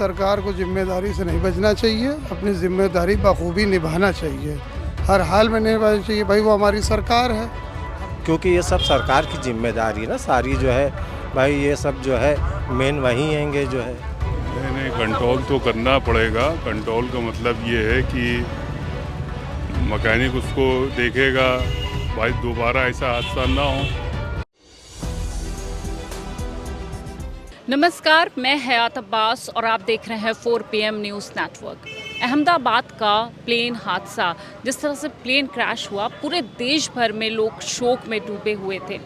सरकार को जिम्मेदारी से नहीं बचना चाहिए, अपनी जिम्मेदारी बखूबी निभाना चाहिए, हर हाल में निभाना चाहिए। भाई वो हमारी सरकार है, क्योंकि ये सब सरकार की जिम्मेदारी ना सारी जो है भाई, ये सब जो है मेन वही हैंगे जो है। नहीं, कंट्रोल तो करना पड़ेगा। कंट्रोल का मतलब ये है कि मैकेनिक उसको देखेगा, भाई दोबारा ऐसा हादसा ना हो। नमस्कार, मैं हयात अब्बास और आप देख रहे हैं 4 PM न्यूज़ नेटवर्क। अहमदाबाद का प्लेन हादसा, जिस तरह से प्लेन क्रैश हुआ, पूरे देश भर में लोग शोक में डूबे हुए थे।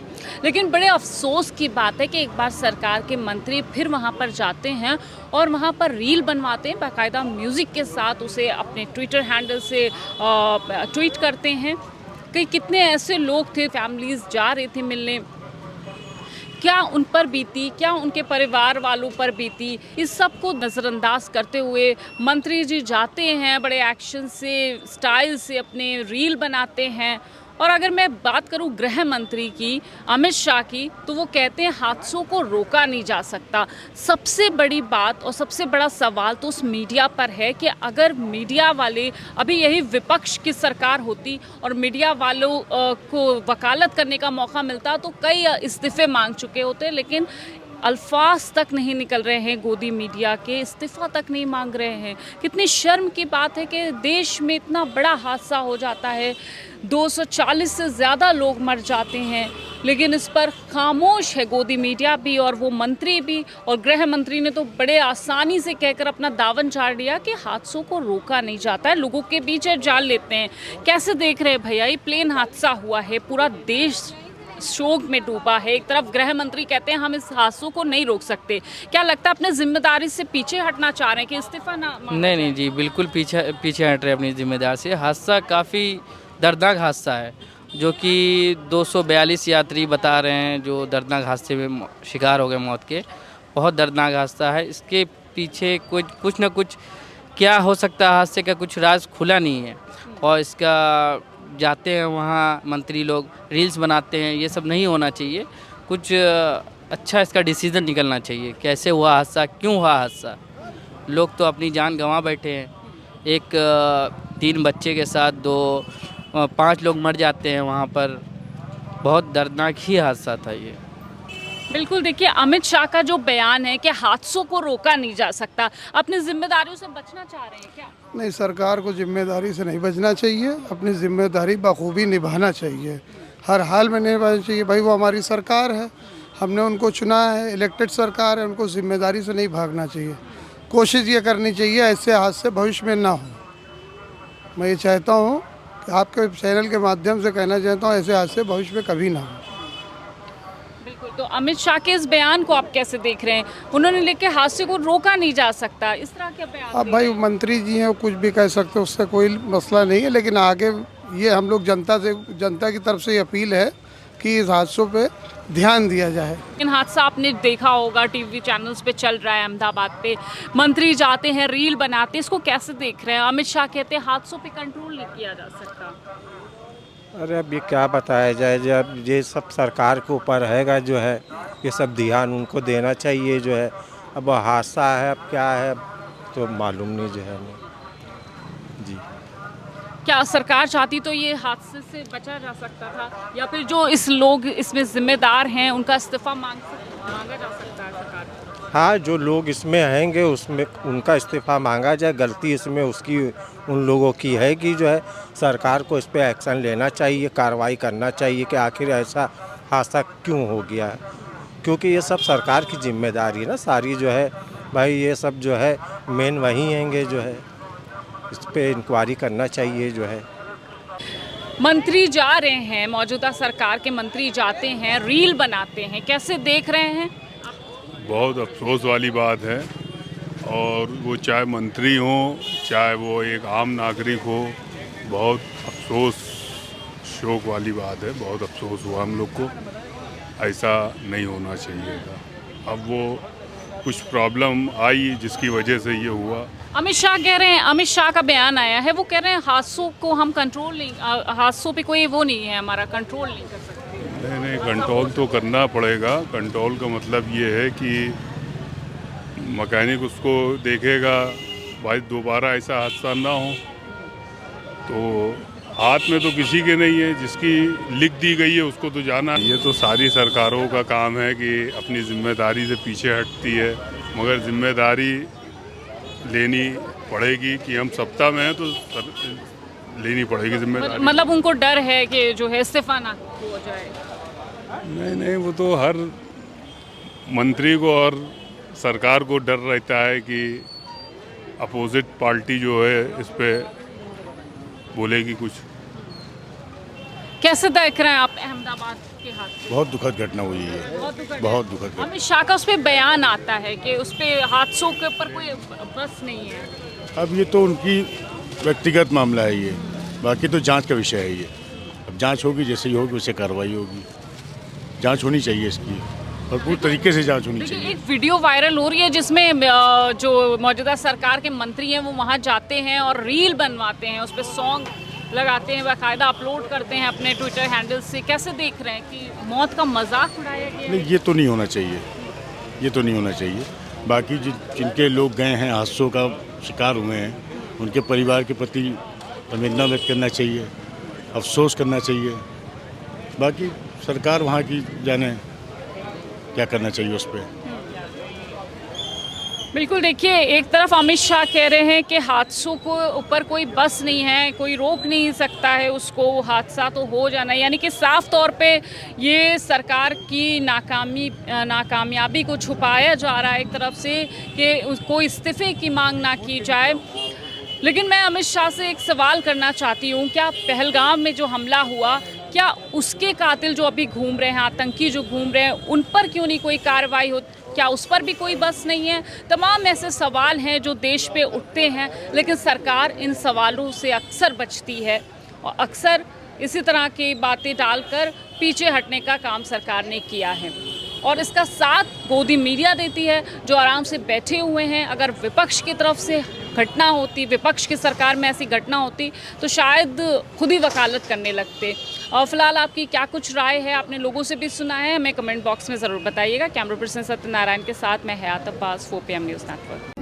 लेकिन बड़े अफसोस की बात है कि एक बार सरकार के मंत्री फिर वहां पर जाते हैं और वहां पर रील बनवाते हैं, बाकायदा म्यूज़िक के साथ उसे अपने ट्विटर हैंडल से ट्वीट करते हैं कि कितने ऐसे लोग थे, फैमिलीज़ जा रहे थे मिलने, क्या उन पर बीती, क्या उनके परिवार वालों पर बीती, इस सब को नज़रअंदाज करते हुए मंत्री जी जाते हैं, बड़े एक्शन से, स्टाइल से अपने रील बनाते हैं। और अगर मैं बात करूं गृह मंत्री की, अमित शाह की, तो वो कहते हैं हादसों को रोका नहीं जा सकता। सबसे बड़ी बात और सबसे बड़ा सवाल तो उस मीडिया पर है कि अगर मीडिया वाले, अभी यही विपक्ष की सरकार होती और मीडिया वालों को वकालत करने का मौका मिलता तो कई इस्तीफे मांग चुके होते, लेकिन अल्फाज तक नहीं निकल रहे हैं गोदी मीडिया के, इस्तीफ़ा तक नहीं मांग रहे हैं। कितनी शर्म की बात है कि देश में इतना बड़ा हादसा हो जाता है, 240 से ज़्यादा लोग मर जाते हैं, लेकिन इस पर खामोश है गोदी मीडिया भी और वो मंत्री भी। और गृह मंत्री ने तो बड़े आसानी से कहकर अपना दावन झाड़ दिया कि हादसों को रोका नहीं जाता है, लोगों के बीच जाल लेते हैं। कैसे देख रहे हैं भैया, ये प्लेन हादसा हुआ है, पूरा देश शोक में डूबा है, एक तरफ गृह मंत्री कहते हैं हम इस हादसों को नहीं रोक सकते, क्या लगता है अपने जिम्मेदारी से पीछे हटना चाह रहे हैं कि इस्तीफा ना नहीं जी, बिल्कुल पीछे हट रहे हैं अपनी जिम्मेदारी से। हादसा काफ़ी दर्दनाक हादसा है, जो कि 242 यात्री बता रहे हैं जो दर्दनाक हादसे में शिकार हो गए मौत के। बहुत दर्दनाक हादसा है, इसके पीछे कुछ ना कुछ क्या हो सकता है, हादसे का कुछ राज खुला नहीं है। और इसका जाते हैं वहाँ मंत्री लोग रील्स बनाते हैं, ये सब नहीं होना चाहिए। कुछ अच्छा इसका डिसीज़न निकलना चाहिए, कैसे हुआ हादसा, क्यों हुआ हादसा। लोग तो अपनी जान गंवा बैठे हैं, एक 3 बच्चे के साथ 5 लोग मर जाते हैं वहाँ पर। बहुत दर्दनाक ही हादसा था ये। बिल्कुल, देखिए अमित शाह का जो बयान है कि हादसों को रोका नहीं जा सकता, अपनी जिम्मेदारियों से बचना चाह रहे हैं क्या? नहीं, सरकार को जिम्मेदारी से नहीं बचना चाहिए, अपनी जिम्मेदारी बखूबी निभाना चाहिए, हर हाल में निभाना चाहिए। भाई वो हमारी सरकार है, हमने उनको चुना है, इलेक्टेड सरकार है, उनको जिम्मेदारी से नहीं भागना चाहिए। कोशिश ये करनी चाहिए ऐसे हादसे भविष्य में ना हो। मैं ये चाहता हूँ कि आपके चैनल के माध्यम से कहना चाहता हूँ ऐसे हादसे भविष्य में कभी ना हो। बिल्कुल, तो अमित शाह के इस बयान को आप कैसे देख रहे हैं? उन्होंने लिखे हादसे को रोका नहीं जा सकता, इस तरह के बयान। अब भाई मंत्री जी हैं, कुछ भी कह सकते, उससे कोई मसला नहीं है, लेकिन आगे ये हम लोग जनता की तरफ से अपील है कि इस हादसों पे ध्यान दिया जाए। लेकिन हादसा आपने देखा होगा, टीवी चैनल्स पे चल रहा है, अहमदाबाद पे मंत्री जाते हैं, रील बनाते हैं, इसको कैसे देख रहे हैं? अमित शाह कहते हैं हादसों पे कंट्रोल नहीं किया जा सकता। अरे अब ये क्या बताया जाए, जब ये सब सरकार के ऊपर हैगा जो है, ये सब ध्यान उनको देना चाहिए जो है। अब हादसा है, अब क्या है तो मालूम नहीं जो है जी। क्या सरकार चाहती तो ये हादसे से बचा जा सकता था, या फिर जो इस लोग इसमें जिम्मेदार हैं उनका इस्तीफा मांगा जा सकता है सरकार को? हाँ, जो लोग इसमें हैंगे उसमें उनका इस्तीफा मांगा जाए। गलती इसमें उसकी उन लोगों की है कि जो है सरकार को इस पर एक्शन लेना चाहिए, कार्रवाई करना चाहिए कि आखिर ऐसा हादसा क्यों हो गया है। क्योंकि ये सब सरकार की जिम्मेदारी ना सारी जो है भाई, ये सब जो है मेन वही हैंगे जो है, इस पर इंक्वायरी करना चाहिए जो है। मंत्री जा रहे हैं, मौजूदा सरकार के मंत्री जाते हैं, रील बनाते हैं, कैसे देख रहे हैं? बहुत अफसोस वाली बात है, और वो चाहे मंत्री हो चाहे वो एक आम नागरिक हो, बहुत अफसोस, शोक वाली बात है। बहुत अफसोस हुआ हम लोग को, ऐसा नहीं होना चाहिए था। अब वो कुछ प्रॉब्लम आई जिसकी वजह से ये हुआ। अमित शाह कह रहे हैं, अमित शाह का बयान आया है, वो कह रहे हैं हादसों को हम कंट्रोल नहीं, हादसों पे कोई वो नहीं है, हमारा कंट्रोल नहीं कर सकते। नहीं, कंट्रोल तो करना पड़ेगा। कंट्रोल का मतलब ये है कि मैकेनिक उसको देखेगा, भाई दोबारा ऐसा हादसा ना हो। तो हाथ में तो किसी के नहीं है, जिसकी लिख दी गई है उसको तो जाना। ये तो सारी सरकारों का काम है कि अपनी जिम्मेदारी से पीछे हटती है, मगर जिम्मेदारी लेनी पड़ेगी कि हम सत्ता में हैं तो लेनी पड़ेगी जिम्मेदारी। मतलब उनको डर है कि जो है इस्तीफा ना हो जाए? नहीं, वो तो हर मंत्री को और सरकार को डर रहता है कि अपोजिट पार्टी जो है इस पे बोलेगी कुछ। कैसे देख रहे हैं आप अहमदाबाद के हादसे? बहुत दुखद घटना हुई है, बहुत दुखद घटना। अमित शाह का उस पर बयान आता है कि उस पे हादसों के ऊपर कोई बस नहीं है। अब ये तो उनकी व्यक्तिगत मामला है, ये बाकी तो जांच का विषय है। ये अब जांच होगी, जैसे ही होगी वैसे कार्रवाई होगी। जांच होनी चाहिए इसकी, भरपूर तरीके से जांच होनी देखिए, चाहिए। एक वीडियो वायरल हो रही है जिसमें जो मौजूदा सरकार के मंत्री हैं वो वहाँ जाते हैं और रील बनवाते हैं, उस पर सॉन्ग लगाते हैं, बाकायदा अपलोड करते हैं अपने ट्विटर हैंडल से। कैसे देख रहे हैं कि मौत का मजाक उड़ाया गया है? नहीं, ये तो नहीं होना चाहिए, ये तो नहीं होना चाहिए। बाकी जिनके लोग गए हैं, हादसों का शिकार हुए हैं, उनके परिवार के प्रति संवेदना व्यक्त करना चाहिए, अफसोस करना चाहिए। बाकी सरकार वहाँ की जाने क्या करना चाहिए उस पर। बिल्कुल, देखिए, एक तरफ अमित शाह कह रहे हैं कि हादसों को ऊपर कोई बस नहीं है, कोई रोक नहीं सकता है उसको, हादसा तो हो जाना है। यानी कि साफ तौर पे ये सरकार की नाकामयाबी को छुपाया जा रहा है एक तरफ से कि उसको इस्तीफे की मांग ना की जाए। लेकिन मैं अमित शाह से एक सवाल करना चाहती हूँ, क्या पहलगाम में जो हमला हुआ, क्या उसके कातिल जो अभी घूम रहे हैं, आतंकी जो घूम रहे हैं, उन पर क्यों नहीं कोई कार्रवाई हो? क्या उस पर भी कोई बस नहीं है? तमाम ऐसे सवाल हैं जो देश पे उठते हैं, लेकिन सरकार इन सवालों से अक्सर बचती है और अक्सर इसी तरह की बातें डालकर पीछे हटने का काम सरकार ने किया है। और इसका साथ गोदी मीडिया देती है जो आराम से बैठे हुए हैं। अगर विपक्ष की तरफ से घटना होती, विपक्ष की सरकार में ऐसी घटना होती तो शायद खुद ही वकालत करने लगते। और फिलहाल आपकी क्या कुछ राय है, आपने लोगों से भी सुना है, हमें कमेंट बॉक्स में ज़रूर बताइएगा। कैमरा पर्सन सत्यनारायण के साथ मैं हयात अब्बास, 4 PM न्यूज़ नेटवर्क।